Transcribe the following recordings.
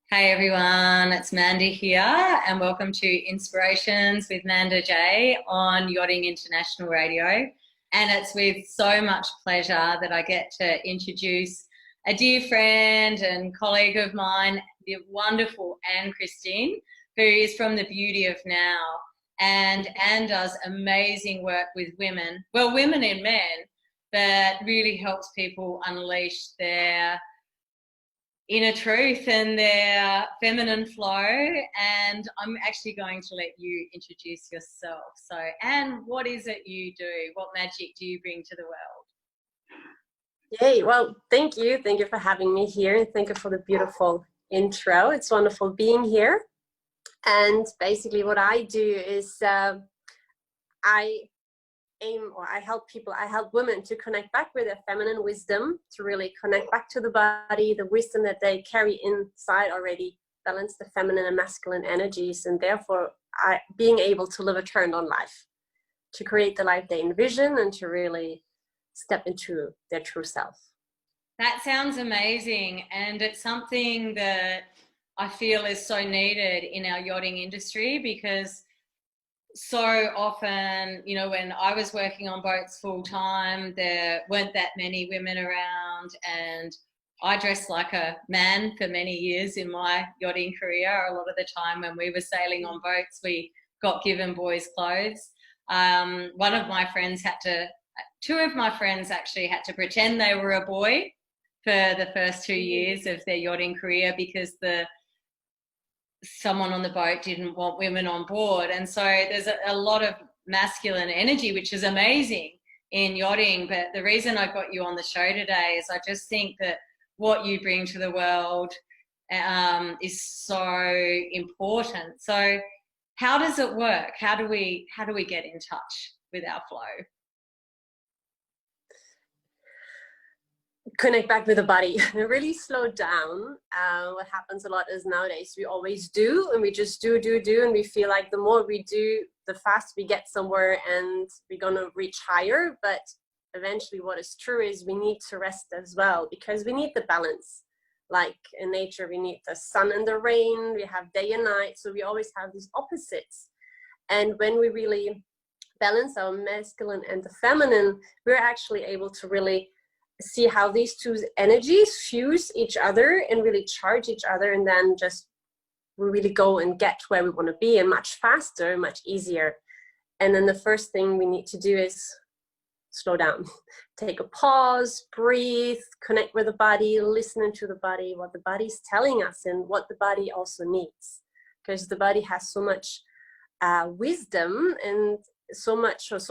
Hey everyone, it's Manda here, and welcome to Inspirations with Manda J on Yachting International Radio. And it's with so much pleasure that I get to introduce a dear friend and colleague of mine, the wonderful Anne-Christin, who is from the Beauty of Now. And Anne does amazing work with women, well, women and men, that really helps people unleash their inner truth and their feminine flow. And I'm actually going to let you introduce yourself. So, Anne, what is it you do? What magic do you bring to the world? Yay, well, thank you. Thank you for having me here. And thank you for the beautiful intro. It's wonderful being here. And basically what I do is I help people, I help women to connect back with their feminine wisdom, to really connect back to the body, the wisdom that they carry inside already, balance the feminine and masculine energies, and therefore being able to live a turned on life, to create the life they envision and to really step into their true self. That sounds amazing. And it's something that I feel is so needed in our yachting industry, because so often, you know, when I was working on boats full time, there weren't that many women around, and I dressed like a man for many years in my yachting career. A lot of the time when we were sailing on boats, we got given boys' clothes. One of my friends two of my friends actually had to pretend they were a boy for the first 2 years of their yachting career, because someone on the boat didn't want women on board. And so there's a lot of masculine energy, which is amazing in yachting. But the reason I got you on the show today is I just think that what you bring to the world is so important. So how does it work? How do we get in touch with our flow? Connect back with the body and really slow down. What happens a lot is nowadays we always do, and we just do, and we feel like the more we do, the faster we get somewhere and we're gonna reach higher. But eventually what is true is we need to rest as well, because we need the balance. Like in nature, we need the sun and the rain, we have day and night, so we always have these opposites. And when we really balance our masculine and the feminine, we're actually able to really see how these two energies fuse each other and really charge each other, and then just we really go and get where we want to be, and much faster, much easier. And then the first thing we need to do is slow down, take a pause, breathe, connect with the body, listen to the body, what the body's telling us and what the body also needs, because the body has so much wisdom and so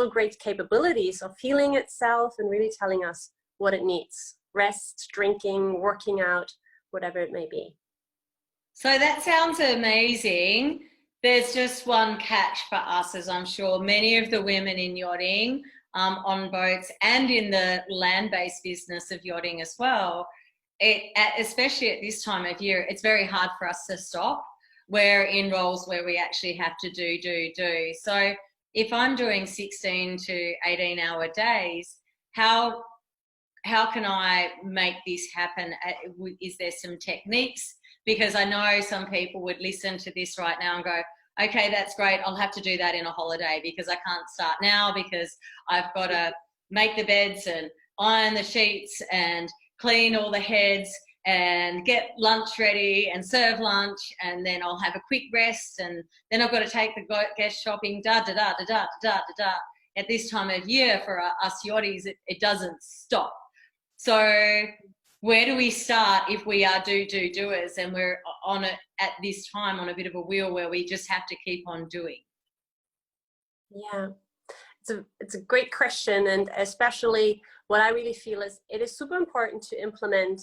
great capabilities of healing itself and really telling us what it needs: rest, drinking, working out, whatever it may be. So that sounds amazing. There's just one catch for us, as I'm sure many of the women in yachting, on boats and in the land-based business of yachting as well, especially at this time of year, it's very hard for us to stop. We're in roles where we actually have to do. So if I'm doing 16 to 18 hour days, how can I make this happen? Is there some techniques? Because I know some people would listen to this right now and go, okay, that's great. I'll have to do that in a holiday, because I can't start now because I've got to make the beds and iron the sheets and clean all the heads and get lunch ready and serve lunch, and then I'll have a quick rest, and then I've got to take the guest shopping, At this time of year for us yachties, it doesn't stop. So where do we start if we are doers and we're on it at this time on a bit of a wheel where we just have to keep on doing? Yeah, it's a great question. And especially what I really feel is it is super important to implement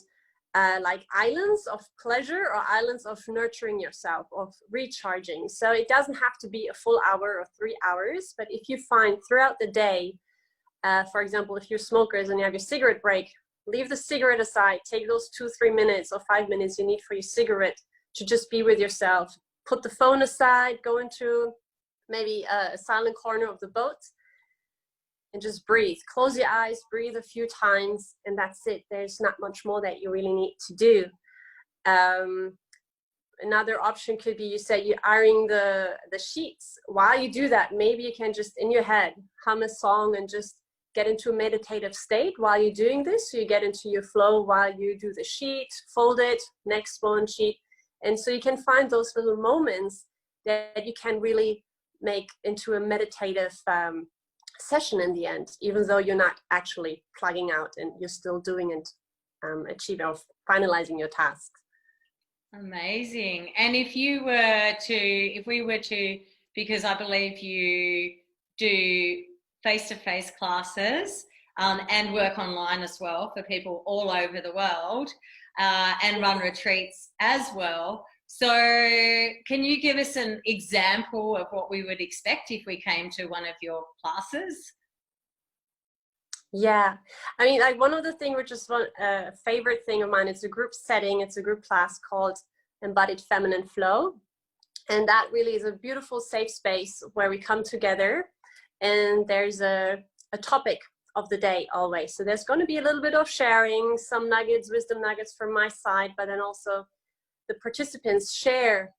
like islands of pleasure or islands of nurturing yourself, of recharging. So it doesn't have to be a full hour or 3 hours, but if you find throughout the day, for example, if you're smokers and you have your cigarette break, leave the cigarette aside, take those 2-3 minutes or 5 minutes you need for your cigarette to just be with yourself. Put the phone aside, go into maybe a silent corner of the boat and just breathe. Close your eyes, breathe a few times, and that's it. There's not much more that you really need to do. another option could be, you say you're ironing the sheets. While you do that, maybe you can just in your head hum a song and just get into a meditative state while you're doing this. So you get into your flow while you do the sheet, fold it, next one sheet. And so you can find those little moments that you can really make into a meditative session in the end, even though you're not actually plugging out and you're still doing and achieving or finalizing your tasks. Amazing. And if we were to, because I believe you do face-to-face classes and work online as well for people all over the world and run retreats as well. So can you give us an example of what we would expect if we came to one of your classes? Yeah, I mean, like one of the things, which is one favorite thing of mine, it's a group setting, it's a group class called Embodied Feminine Flow. And that really is a beautiful safe space where we come together and there's a topic of the day always. So there's going to be a little bit of sharing, some nuggets, wisdom nuggets from my side, but then also the participants share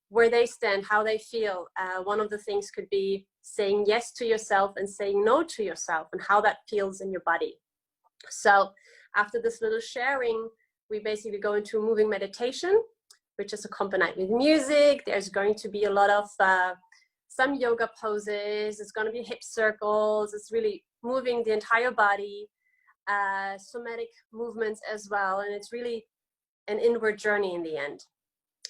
where they stand, how they feel. One of the things could be saying yes to yourself and saying no to yourself and how that feels in your body. So after this little sharing, we basically go into a moving meditation, which is accompanied with music. There's going to be a lot of some yoga poses. It's going to be hip circles. It's really moving the entire body, somatic movements as well. And it's really an inward journey in the end.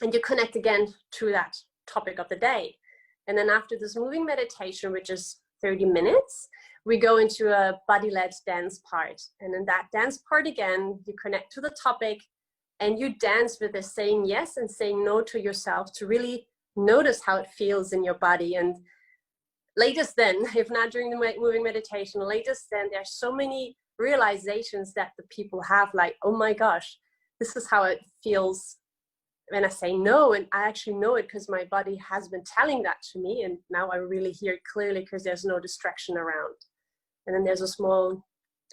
And you connect again to that topic of the day. And then after this moving meditation, which is 30 minutes, we go into a body-led dance part. And in that dance part again, you connect to the topic and you dance with the saying yes and saying no to yourself to really notice how it feels in your body. And latest then, if not during the moving meditation, latest then, there's so many realizations that the people have, like, oh my gosh, this is how it feels when I say no. And I actually know it because my body has been telling that to me. And now I really hear it clearly because there's no distraction around. And then there's a small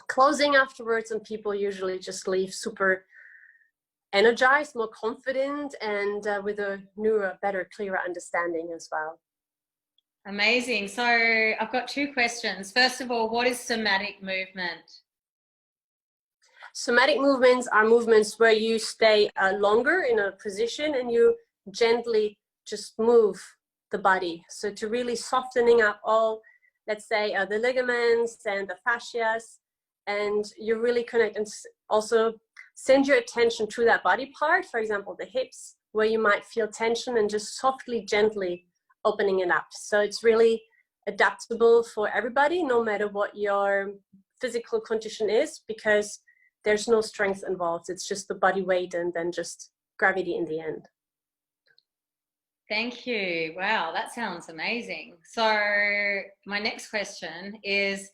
closing afterwards, and people usually just leave super energized, more confident, and with a newer, better, clearer understanding as well. Amazing. So I've got two questions. First of all, what is somatic movement? Somatic movements are movements where you stay longer in a position and you gently just move the body. So to really softening up all, let's say, the ligaments and the fascias, and you really connect and also send your attention to that body part, for example, the hips, where you might feel tension, and just softly, gently opening it up. So it's really adaptable for everybody, no matter what your physical condition is, because there's no strength involved. It's just the body weight and then just gravity in the end. Thank you. Wow, that sounds amazing. So my next question is,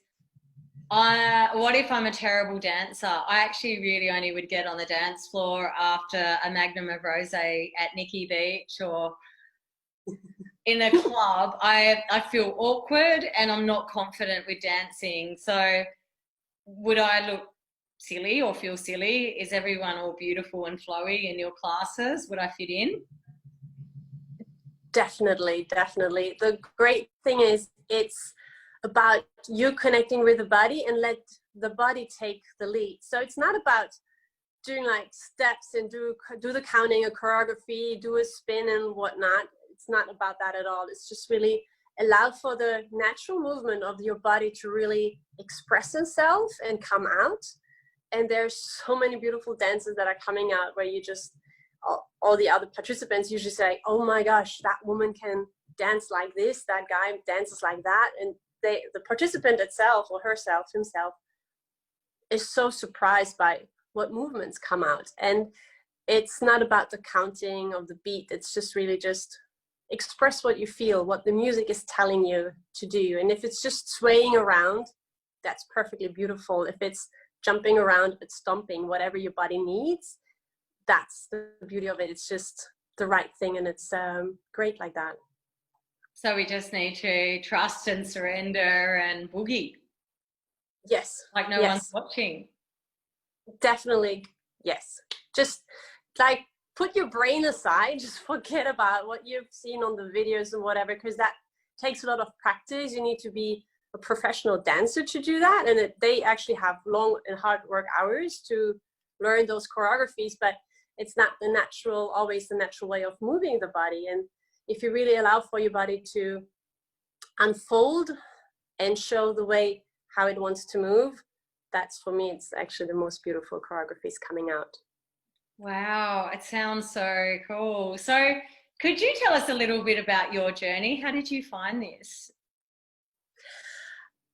what if I'm a terrible dancer? I actually really only would get on the dance floor after a magnum of rosé at Nikki Beach or in a club. I feel awkward and I'm not confident with dancing. So would I look silly or feel silly? Is everyone all beautiful and flowy in your classes? Would I fit in? Definitely, definitely. The great thing is it's about you connecting with the body and let the body take the lead. So it's not about doing like steps and do the counting, a choreography, do a spin and whatnot. It's not about that at all. It's just really allow for the natural movement of your body to really express itself and come out. And there's so many beautiful dances that are coming out where you just, all the other participants usually say, oh my gosh, that woman can dance like this, that guy dances like that. And the participant itself or herself, himself, is so surprised by what movements come out. And it's not about the counting of the beat. It's just really just express what you feel, what the music is telling you to do. And if it's just swaying around, that's perfectly beautiful. If it's jumping around, it's stomping, whatever your body needs, that's the beauty of it. It's just the right thing, and it's great like that. So we just need to trust and surrender and boogie. Yes. Like no one's watching. Definitely, yes. Just like put your brain aside, just forget about what you've seen on the videos and whatever, because that takes a lot of practice. You need to be a professional dancer to do that, and they actually have long and hard work hours to learn those choreographies, but it's not always the natural way of moving the body. And if you really allow for your body to unfold and show the way how it wants to move, that's, for me, it's actually the most beautiful choreographies coming out. Wow, it sounds so cool. So could you tell us a little bit about your journey? How did you find this?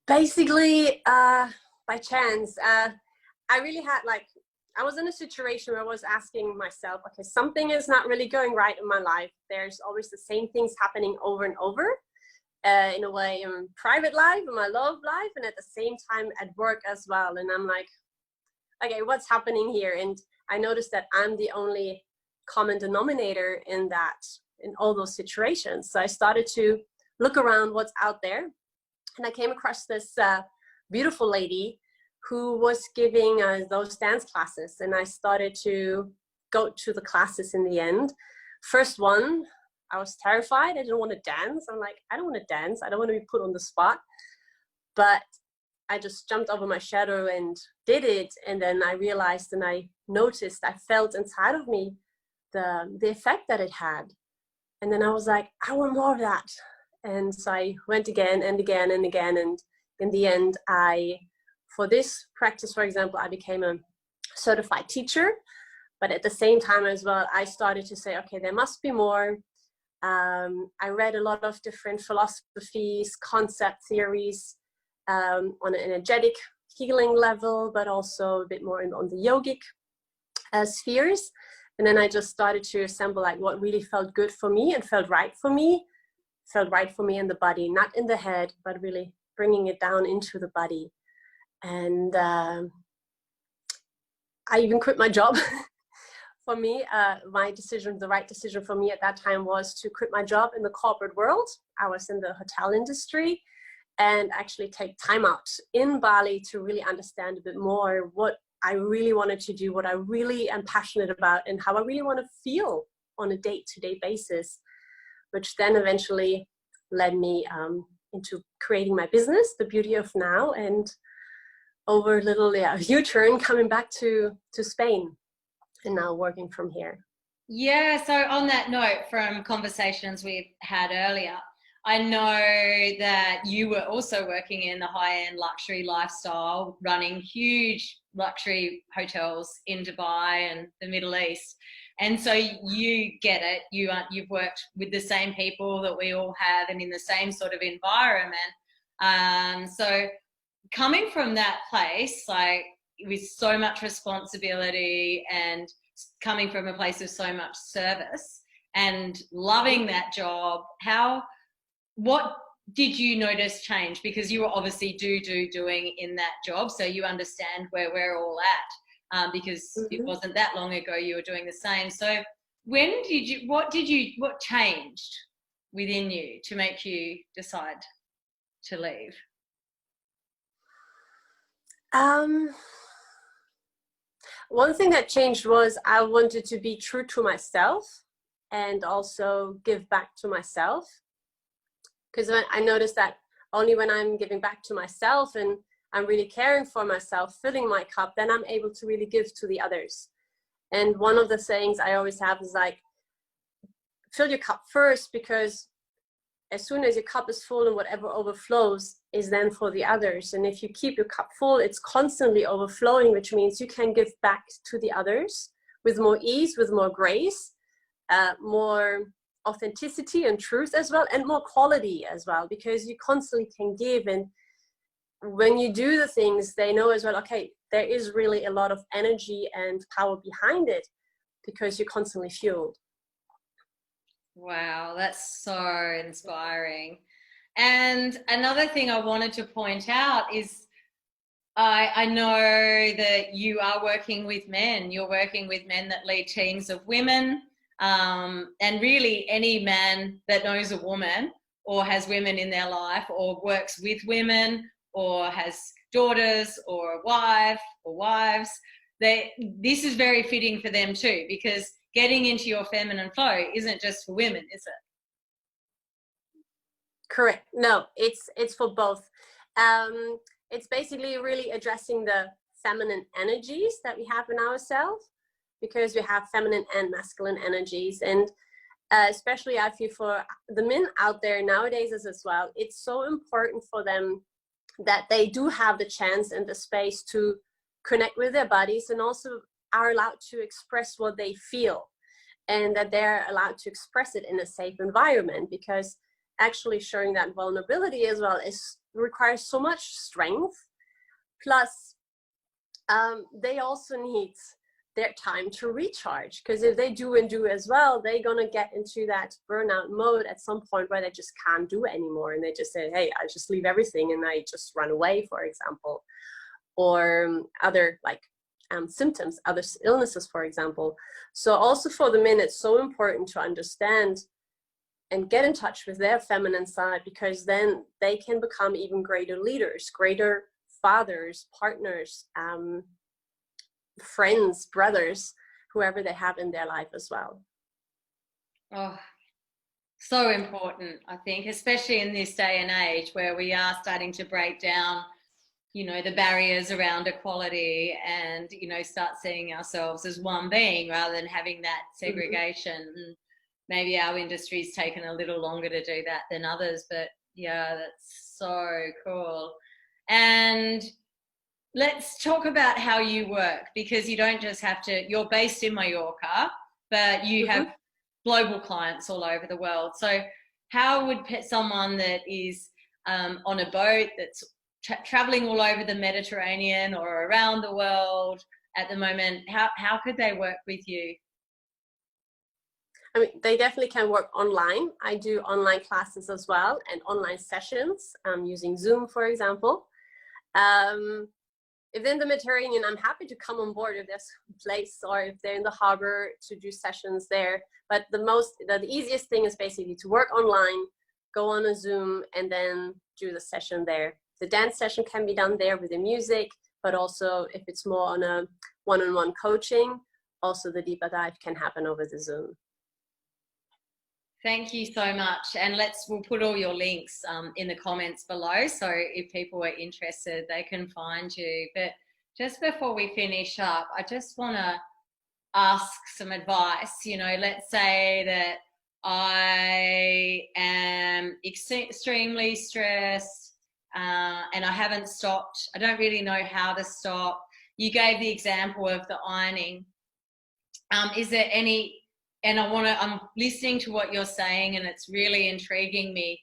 Basically, by chance. I really had, like, I was in a situation where I was asking myself, okay, something is not really going right in my life. There's always the same things happening over and over, in a way, in private life, in my love life, and at the same time at work as well. And I'm like, okay, what's happening here? And I noticed that I'm the only common denominator in all those situations. So I started to look around what's out there, and I came across this beautiful lady who was giving those dance classes, and I started to go to the classes in the end. First one, I was terrified. I didn't want to dance. I'm like, I don't want to dance. I don't want to be put on the spot. But I just jumped over my shadow and did it. And then I realized, and I noticed, I felt inside of me the effect that it had. And then I was like, I want more of that. And so I went again and again and again. And in the end, for this practice, for example, I became a certified teacher. But at the same time as well, I started to say, okay, there must be more. I read a lot of different philosophies, concept theories, on an energetic healing level, but also a bit more on the yogic spheres. And then I just started to assemble like what really felt good for me and felt right for me in the body, not in the head, but really bringing it down into the body. And I even quit my job. For me, the right decision for me at that time was to quit my job in the corporate world. I was in the hotel industry, and actually take time out in Bali to really understand a bit more what I really wanted to do, what I really am passionate about, and how I really want to feel on a day-to-day basis, which then eventually led me into creating my business, The Beauty of Now, and over a little U-turn coming back to Spain. And now working from here. Yeah, so on that note, from conversations we've had earlier, I know that you were also working in the high-end luxury lifestyle, running huge luxury hotels in Dubai and the Middle East. And so you get it. You've worked with the same people that we all have and in the same sort of environment. So coming from that place, like, with so much responsibility and coming from a place of so much service and loving that job, what did you notice change? Because you were obviously doing in that job, so you understand where we're all at, because it wasn't that long ago you were doing the same. So what changed within you to make you decide to leave? One thing that changed was I wanted to be true to myself and also give back to myself. Because I noticed that only when I'm giving back to myself and I'm really caring for myself, filling my cup, then I'm able to really give to the others. And one of the sayings I always have is like, fill your cup first, because as soon as your cup is full and whatever overflows is then for the others. And if you keep your cup full, it's constantly overflowing, which means you can give back to the others with more ease, with more grace, more authenticity and truth as well, and more quality as well, because you constantly can give. And when you do the things, they know as well, okay, there is really a lot of energy and power behind it because you're constantly fueled. Wow, that's so inspiring. And another thing I wanted to point out is I know that you are working with men. You're working with men that lead teams of women, and really any man that knows a woman or has women in their life or works with women or has daughters or a wife or wives, this is very fitting for them too, because getting into your feminine flow isn't just for women, is it? Correct. No, it's for both. It's basically really addressing the feminine energies that we have in ourselves, because we have feminine and masculine energies. And especially I feel for the men out there nowadays as well, it's so important for them that they do have the chance and the space to connect with their bodies, and also are allowed to express what they feel, and that they're allowed to express it in a safe environment, because actually showing that vulnerability as well requires so much strength. Plus they also need their time to recharge, because if they do as well, they're gonna get into that burnout mode at some point where they just can't do it anymore, and they just say, hey, I just leave everything and I just run away, for example, or other like symptoms, other illnesses, for example. So also for the men, it's so important to understand and get in touch with their feminine side, because then they can become even greater leaders, greater fathers, partners, friends, brothers, whoever they have in their life as well. Oh, so important, I think, especially in this day and age where we are starting to break down, you know, the barriers around equality, and, you know, start seeing ourselves as one being rather than having that segregation. And maybe our industry's taken a little longer to do that than others, but yeah, that's so cool. And let's talk about how you work, because you don't just have to, you're based in Mallorca, but you have global clients all over the world. So how would someone that is on a boat that's traveling all over the Mediterranean or around the world at the moment, how could they work with you? I mean, they definitely can work online. I do online classes as well, and online sessions using Zoom, for example. If they're in the Mediterranean, I'm happy to come on board if there's a place, or if they're in the harbor, to do sessions there. But the easiest thing is basically to work online, go on a Zoom, and then do the session there. The dance session can be done there with the music, but also if it's more on a one-on-one coaching, also the deeper dive can happen over the Zoom. Thank you so much. And we'll put all your links in the comments below, so if people are interested, they can find you. But just before we finish up, I just want to ask some advice. You know, let's say that I am extremely stressed and I haven't stopped. I don't really know how to stop. You gave the example of the ironing. Is there any, and I'm listening to what you're saying, and it's really intriguing me.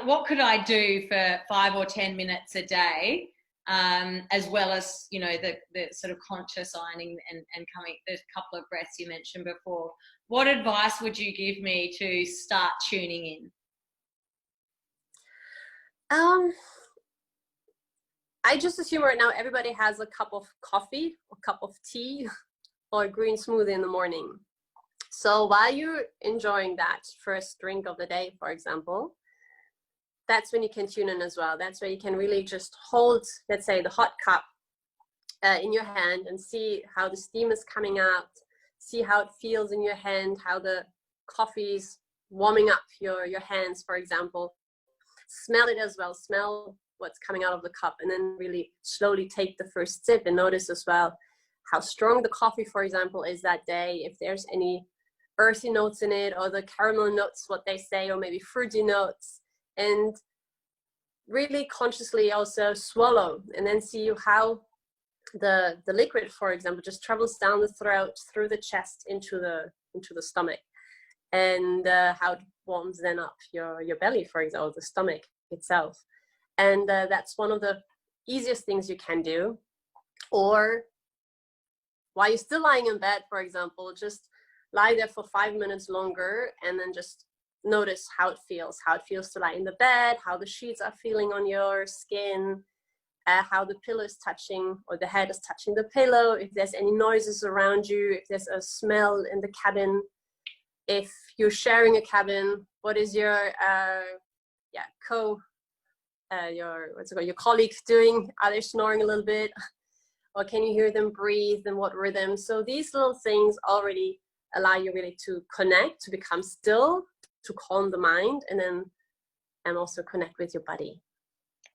What could I do for 5 or 10 minutes a day, as well as, you know, the sort of conscious ironing and coming, the couple of breaths you mentioned before? What advice would you give me to start tuning in? I just assume right now everybody has a cup of coffee, a cup of tea, or a green smoothie in the morning. So while you're enjoying that first drink of the day, for example, that's when you can tune in as well. That's where you can really just hold, let's say, the hot cup in your hand and see how the steam is coming out, see how it feels in your hand, how the coffee's warming up your hands, for example. Smell it as well, smell what's coming out of the cup, and then really slowly take the first sip and notice as well how strong the coffee, for example, is that day, if there's any earthy notes in it, or the caramel notes, what they say, or maybe fruity notes. And really consciously also swallow, and then see how the liquid, for example, just travels down the throat, through the chest, into the stomach, and how it warms then up your belly, for example, the stomach itself. And that's one of the easiest things you can do. Or while you're still lying in bed, for example, just lie there for 5 minutes longer, and then just notice how it feels to lie in the bed, how the sheets are feeling on your skin, how the pillow is touching, or the head is touching the pillow, if there's any noises around you, if there's a smell in the cabin, if you're sharing a cabin, what is your your colleagues doing? Are they snoring a little bit? or can you hear them breathe and what rhythm? So these little things already allow you really to connect, to become still, to calm the mind, and also connect with your body.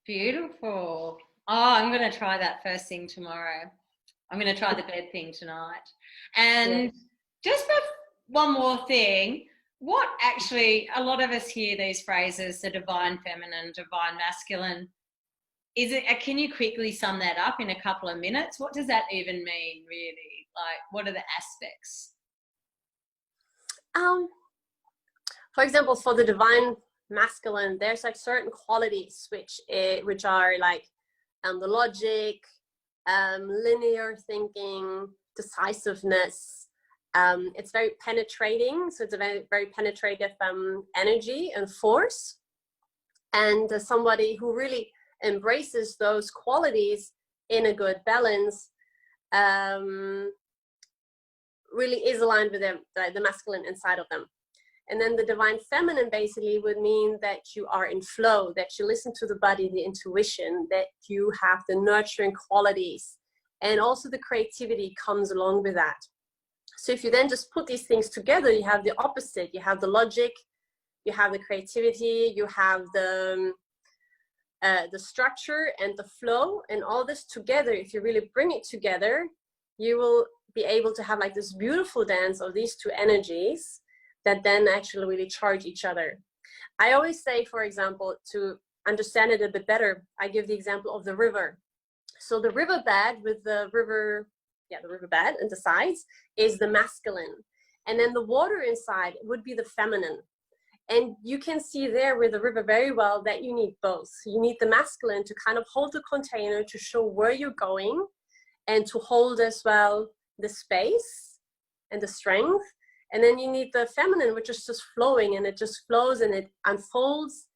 Beautiful. Oh, I'm going to try that first thing tomorrow. I'm going to try the bed thing tonight. And just one more thing, what actually, a lot of us hear these phrases, the divine feminine, divine masculine. Can you quickly sum that up in a couple of minutes? What does that even mean, really? Like, what are the aspects? For example, for the divine masculine, there's like certain qualities which are like the logic, linear thinking, decisiveness. It's very penetrating, so it's a very, very penetrative energy and force. And somebody who really embraces those qualities in a good balance really is aligned with them, the masculine inside of them. And then the divine feminine basically would mean that you are in flow, that you listen to the body, the intuition, that you have the nurturing qualities, and also the creativity comes along with that. So if you then just put these things together, you have the opposite. You have the logic, you have the creativity, you have the structure and the flow, and all this together. If you really bring it together, you will be able to have like this beautiful dance of these two energies that then actually really charge each other. I always say, for example, to understand it a bit better, I give the example of the river. So the riverbed with the riverbed and the sides is the masculine. And then the water inside would be the feminine. And you can see there with the river very well that you need both. You need the masculine to kind of hold the container to show where you're going, and to hold as well the space and the strength. And then you need the feminine, which is just flowing, and it just flows and it unfolds.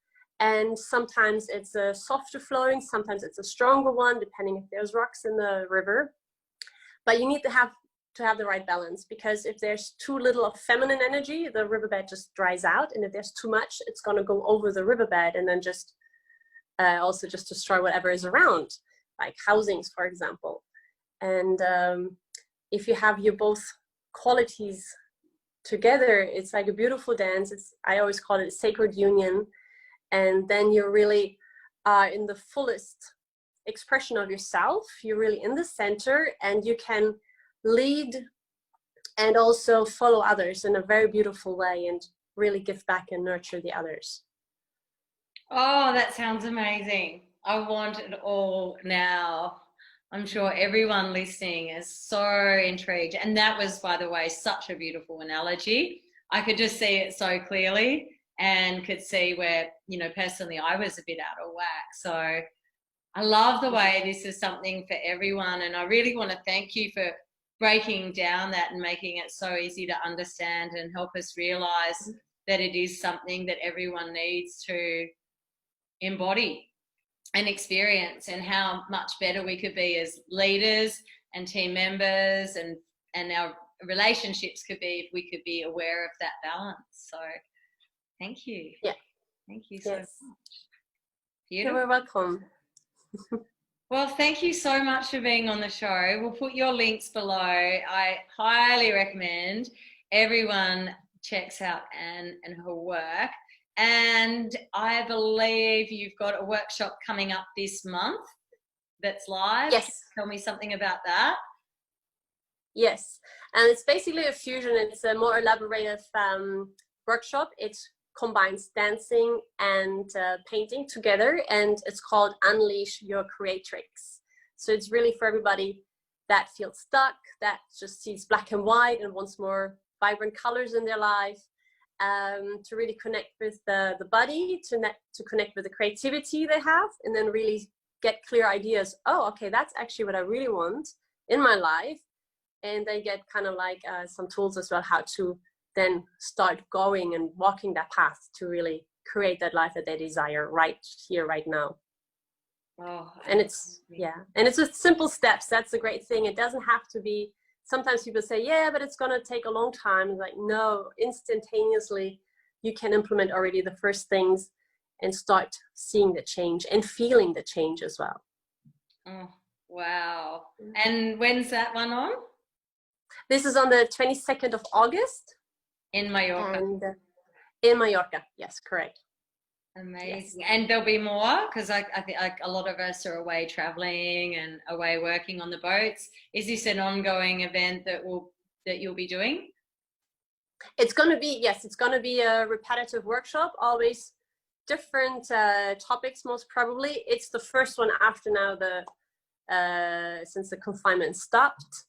And sometimes it's a softer flowing, sometimes it's a stronger one, depending if there's rocks in the river. But you need to have the right balance, because if there's too little of feminine energy, the riverbed just dries out. And if there's too much, it's going to go over the riverbed and then just also just destroy whatever is around, like housings, for example. And if you have your both qualities together, it's like a beautiful dance. I always call it a sacred union. And then you really are in the fullest expression of yourself. You're really in the center, and you can lead and also follow others in a very beautiful way, and really give back and nurture the others. Oh, that sounds amazing. I want it all now. I'm sure everyone listening is so intrigued. And that was, by the way, such a beautiful analogy. I could just see it so clearly, and could see where, personally I was a bit out of whack. So I love the way this is something for everyone. And I really want to thank you for breaking down that and making it so easy to understand, and help us realize that it is something that everyone needs to embody and experience, and how much better we could be as leaders and team members, and our relationships could be if we could be aware of that balance. So thank you. Yeah. Thank you so much. Beautiful. You're welcome. Well, thank you so much for being on the show. We'll put your links below. I highly recommend everyone checks out Anne and her work. And I believe you've got a workshop coming up this month that's live. Yes. Can you tell me something about that? Yes. And it's basically a fusion. It's a more elaborative workshop. It combines dancing and painting together, and it's called Unleash Your Creatrix. So it's really for everybody that feels stuck, that just sees black and white and wants more vibrant colors in their life. To really connect with the body, to connect with the creativity they have, and then really get clear ideas. Oh, okay, that's actually what I really want in my life. And they get kind of like some tools as well, how to then start going and walking that path to really create that life that they desire right here, right now. Oh, and it's just simple steps. That's the great thing. It doesn't have to be. Sometimes people say, yeah, but it's going to take a long time. It's like, no, instantaneously, you can implement already the first things and start seeing the change and feeling the change as well. Oh, Wow. And when's that one on? This is on the 22nd of August. In Mallorca. And in Mallorca, yes, correct. Amazing. Yes. And there'll be more, because I think like a lot of us are away traveling and away working on the boats. Is this an ongoing event that you'll be doing? It's going to be, yes, it's going to be a repetitive workshop, always different topics, most probably. It's the first one after now since the confinement stopped.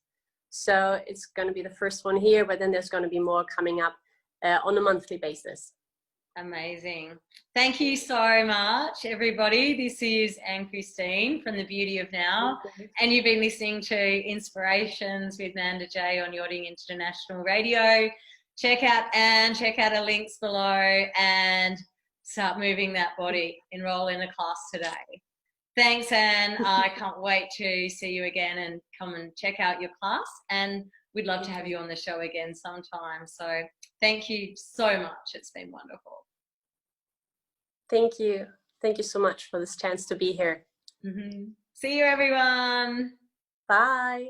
So it's going to be the first one here, but then there's going to be more coming up on a monthly basis. Amazing. Thank you so much, everybody. This is Anne-Christin from The Beauty of Now, and you've been listening to Inspirations with Manda J on Yachting International Radio. Check out Anne, check out her links below, and start moving that body. Enroll in a class today. Thanks, Anne. I can't wait to see you again and come and check out your class, and we'd love to have you on the show again sometime. So thank you so much. It's been wonderful. Thank you. Thank you so much for this chance to be here. See you, everyone. Bye.